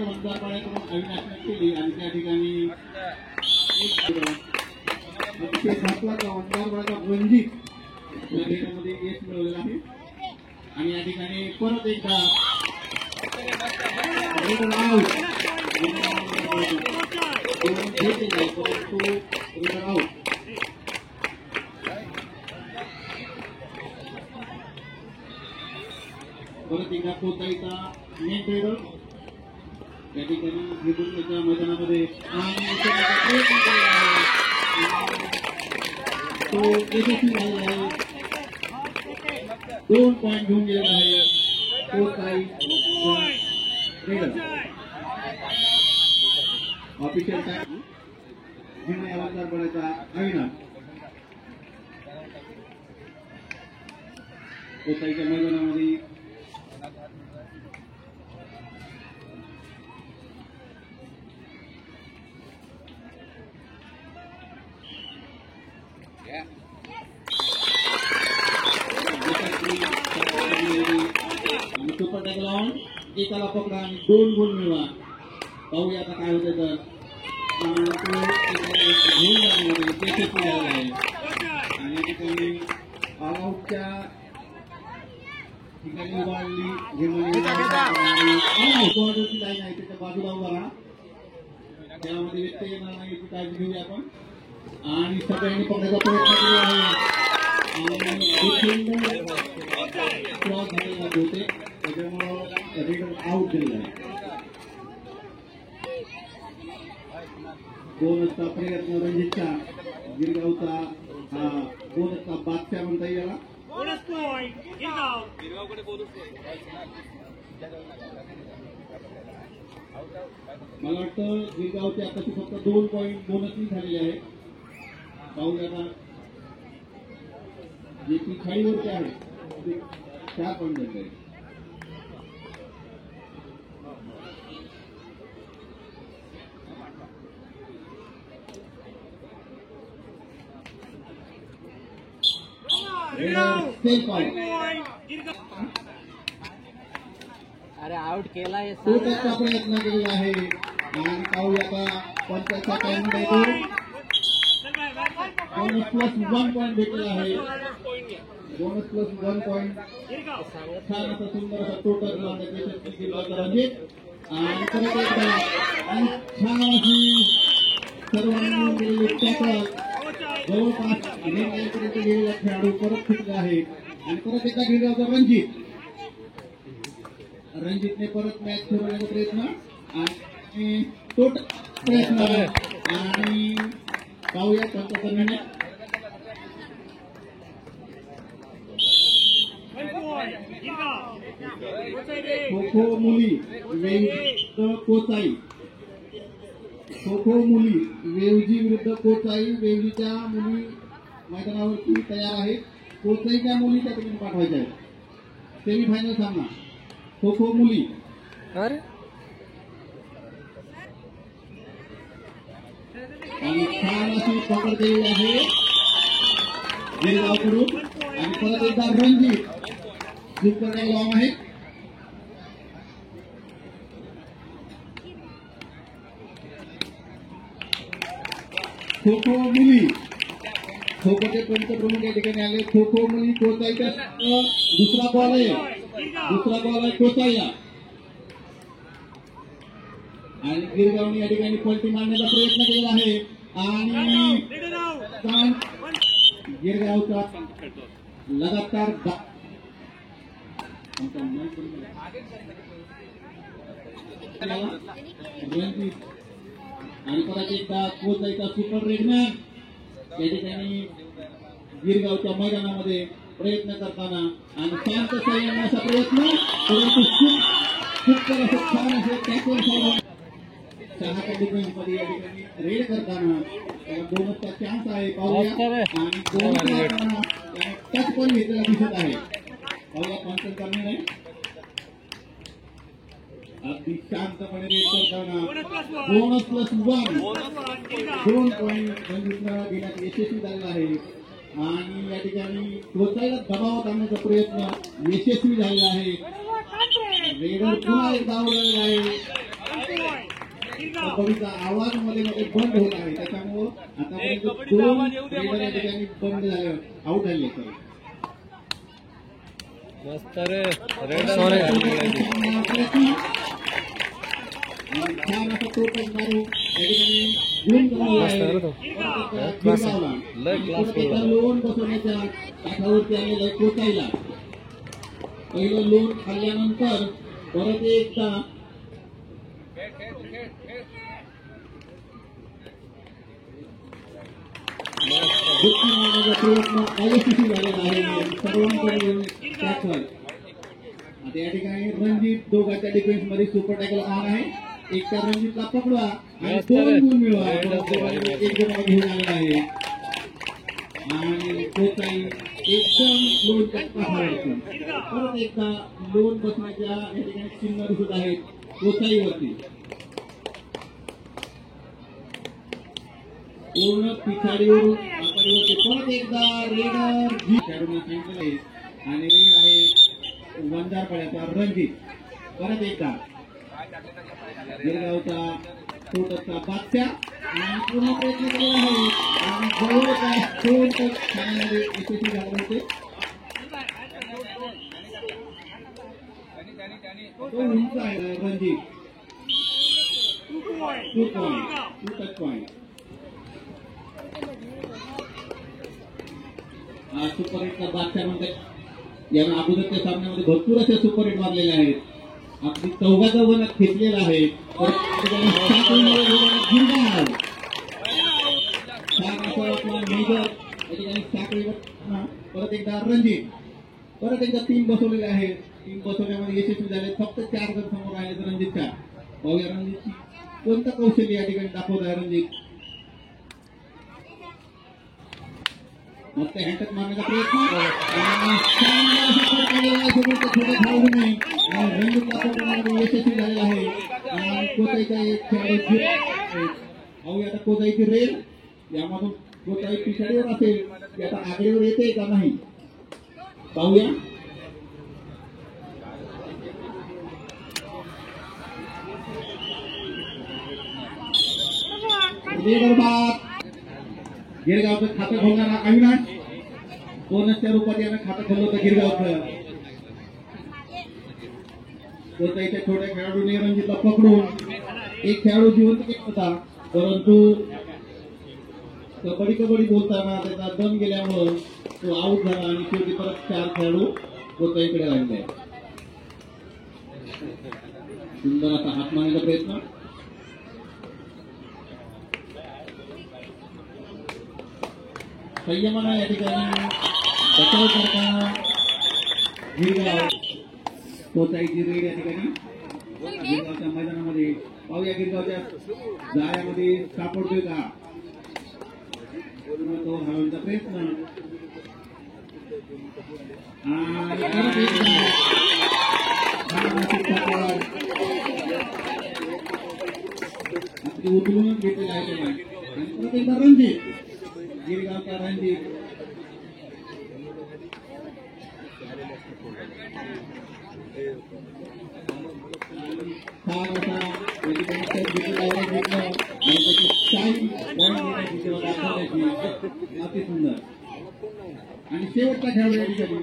Red वंजारपाड्याकडून अविनाशने केली आणि त्या ठिकाणी वंजारपाड्याचा रणजित या रेडमध्ये यश मिळवलेलं आहे आणि या ठिकाणी परत एकदा रेड आउट परंतु रेड आउट परत एकदा कोचाईचा मेन रेडर त्या ठिकाणी निवडणुकीच्या मैदानामध्ये तो यशस्वी झालेला आहे 2 पॉइंट घेऊन गेलेला आहे कोचाई रेडर ऑफिशियल टाइम जिने वंजारपाड्याचा अविनाश कोचाईच्या मैदानामध्ये सुपर टॅकल लावून एकाला पकडा आणि 2 गोल मिळवा. पाहूया आता काय होते तर आणि ठिकाणी ऑलआउटच्या ठिकाणी उभारली लाईन आहे त्याच्या बाजूला उभा राहा त्यामध्ये व्यत्यय येणार नाही याची काळजी घेऊया आपण आणि सगळ्यांनी पकडायचा प्रयत्न केला आहे क्रॉस झालेला होते त्याच्यामुळं रेड आउट झालेला आहे. 2 असता प्रयत्न रणजितचा गिरगावचा हा 2 असता बादशाह म्हणता येईल याला मला वाटतं गिरगावचे आता फक्त 2 पॉईंट बोनसही झालेले आहे. पाहूया आता जे पिछाडीवरचे आहे ते 4 पॉईंट झाले आहे. अरे आउट केला तो त्याचा प्रयत्न केलेला आहे आणि पाहूया आता पंचायतचा टाइम बोनस प्लस 1 पॉईंट भेटलेला आहे. बोनस प्लस 1 पॉईंट छान असा सुंदर असा टोटल रणजित आणि परत एकदा छान अशी सर्वांनी केलेली टॅकल जवळपास पर्यंत गेलेला खेळाडू परत सुटला आहे आणि परत एकदा गिरगावचा रणजितने परत मॅच फिरवण्याचा प्रयत्न आणि टोटल प्रयत्न आणि पाहूया पंचायत खो खो मुली कोचाई खो खो मुली वेवजी विरुद्ध कोचाई. वेवजीच्या मुली मैदानावरती तयार आहेत. कोचाईच्या मुली त्या ठिकाणी पाठवायच्या आहेत. सेमीफायनल सामना खो खो मुली आणि छान अशी पकड केलेली आहे गिरगावकडून आणि परत एकदा रणजित सुपर लावून आहे. खो खो मुली खो खोचे पंचप्रमुख या ठिकाणी आले. खो खो मुली कोचाईचा दुसरा बॉल आहे कोचाईला आणि गिरगावने या ठिकाणी पलटी मारण्याचा प्रयत्न केलेला आहे आणि गिरगावचा लगातार रणजित आणि परत एकदा कोचाईचा सुपर रेडमॅन या ठिकाणी गिरगावच्या मैदानामध्ये प्रयत्न करताना आणि शांत संयमाचा प्रयत्न परंतु खूप छान असे टॅकल 6 डिफेन्समध्ये या ठिकाणी रेड करताना त्याला बोनसचा चान्स आहे. पाहूया आणि टच पण घेतलेला दिसत आहे. पाहूया पंचन करणे नाही अगदी शांतपणे रेड करताना बोनस प्लस 1 2 पॉईंट रणजितला घेण्यात यशस्वी झालेला आहे आणि या ठिकाणी कोचाईला दबावात आणण्याचा प्रयत्न यशस्वी झालेला आहे. रेडर पुन्हा एक धाव झालेला आहे कबड्डीचा आवाज मध्ये मध्ये बंद होत आहे, त्याच्यामुळं आतापर्यंत 2 रेडर या ठिकाणी बंद झाले, आउट झाले. मस्त रे रेड छान असं टोटल मारू या ठिकाणी गुण कमावला आहे. लोन बसवण्याच्या काठावरती आलेला आहे कोचाईला. पहिलं लोन खाल्ल्यानंतर परत एकदा दुःखी मारण्याचा प्रयत्न अयशस्वी झालेला आहे. सर्वांकडे दाखवाय. आता या ठिकाणी रणजित दोघांच्या डिफेन्स मध्ये सुपर टॅकल ऑन आहे. एक त्या रणजितला पकडवा आणि 2 गुण मिळवा. एक गुण घेऊन आलेला आहे आणि कोचाई एकदम लोन काठावरती परत एकदा लोन बसण्याच्या या ठिकाणी चिन्ह दिसत आहेत कोचाईवरती. पूर्ण पिछाडीवरून आघाडीवरती परत एकदा रेडर जी खेळाडूंना सांगितलं आहे आणि रेड आहे वंजारपाड्याचा रणजित. परत एकदा गिरगावचा छोटासा बादशाह आणि पूर्ण प्रयत्न केला आहे आणि जवळपास 2 टच खाण्यामध्ये यशस्वी झाले होते. तो उंच आहे रणजित. 2 touch point. सुपर हिटचा बादशाह म्हणतात. या अगोदरच्या सामन्यामध्ये भरपूर असे सुपर हिट मारलेले आहेत. अगदी 4 खेचलेला आहे. परत एकदा रणजित. परत एकदा 3 बसवलेले आहेत. 3 बसवण्यामध्ये यशस्वी झाले. फक्त 4 जण समोर आहेत रणजितच्या. पाहूया रणजितची कोणतं कौशल्य या ठिकाणी दाखवत आहे रणजित. मस्त हँडटच मारण्याचा प्रयत्न यशस्वी झालेला आहे आणि कोचाईचा एक खेळाडू पाहूया आता कोचाईची रेल. यामधून कोचाई पिछाडीवर असेल की आता आघाडीवर येते का नाही पाहूया. गिरगावचं खातं खोलणारा अविनाश. बोनसच्या रूपात यानं खातं खोललं होतं गिरगावचं. कोचाईच्या छोट्या खेळाडूने रणजितला पकडून एक खेळाडू जिवंत केला होता, परंतु कबड्डी बोलताना त्याचा दम गेल्यामुळं तो आऊट झाला आणि शेवटी परत 4 खेळाडू कोचाईकडे राहिले. सुंदर असा हात मारण्याचा प्रयत्न. संयमानं या ठिकाणी बचाव करताना गिरगाव. कोचाईची रेड या ठिकाणी गिरगावच्या मैदानामध्ये. पाहूया गिरगावच्या जाळ्यामध्ये सापडतोय का. तो हलवण्याचा प्रयत्न आणि उचलूनच घेतलेला आहे आणि परत एकदा रणजित. गिरगावचा रणजित छान असा अति सुंदर आणि शेवटचा खेळाडू या ठिकाणी